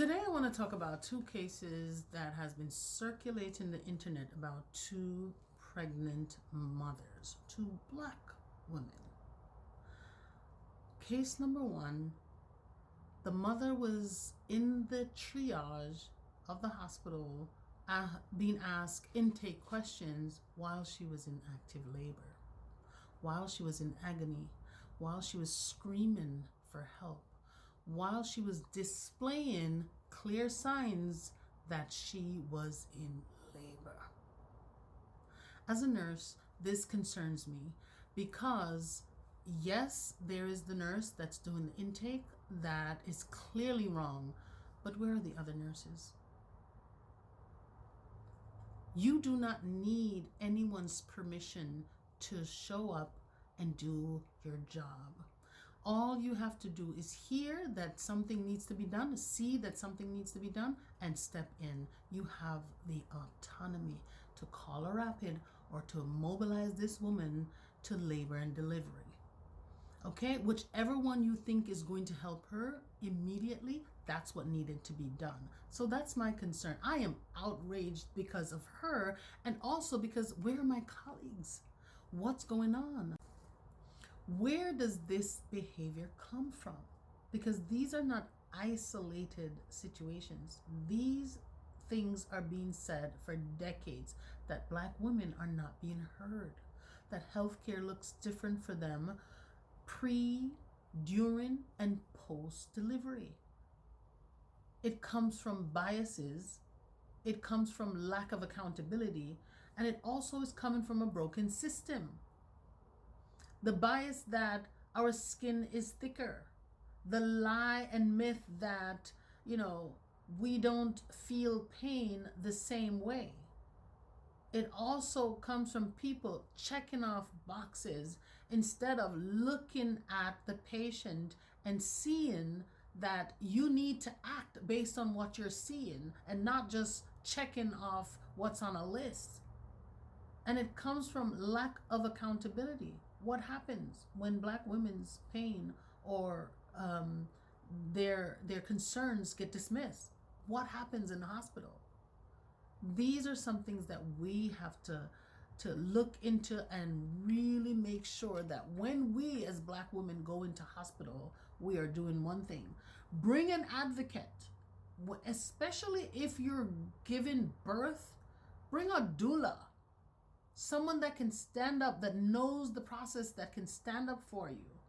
Today I want to talk about two cases that has been circulating the internet about two pregnant mothers, two black women. Case number one, the mother was in the triage of the hospital being asked intake questions while she was in active labor, while she was in agony, while she was screaming for help, while she was displaying clear signs that she was in labor. As a nurse, this concerns me because yes, there is the nurse that's doing the intake that is clearly wrong, but where are the other nurses? You do not need anyone's permission to show up and do your job. All you have to do is hear that something needs to be done, see that something needs to be done, and step in. You have the autonomy to call a rapid or to mobilize this woman to labor and delivery. Okay, whichever one you think is going to help her immediately, that's what needed to be done. So that's my concern. I am outraged because of her, and also because where are my colleagues? What's going on? Where does this behavior come from? Because these are not isolated situations. These things are being said for decades, that Black women are not being heard, that healthcare looks different for them pre, during, and post delivery. It comes from biases, it comes from lack of accountability, and it also is coming from a broken system. The bias that our skin is thicker, the lie and myth that, we don't feel pain the same way. It also comes from people checking off boxes instead of looking at the patient and seeing that you need to act based on what you're seeing and not just checking off what's on a list. And it comes from lack of accountability. What happens when Black women's pain or their concerns get dismissed? What happens in the hospital? These are some things that we have to look into and really make sure that when we as Black women go into hospital, we are doing one thing. Bring an advocate, especially if you're giving birth. Bring a doula, someone that can stand up, that knows the process, that can stand up for you.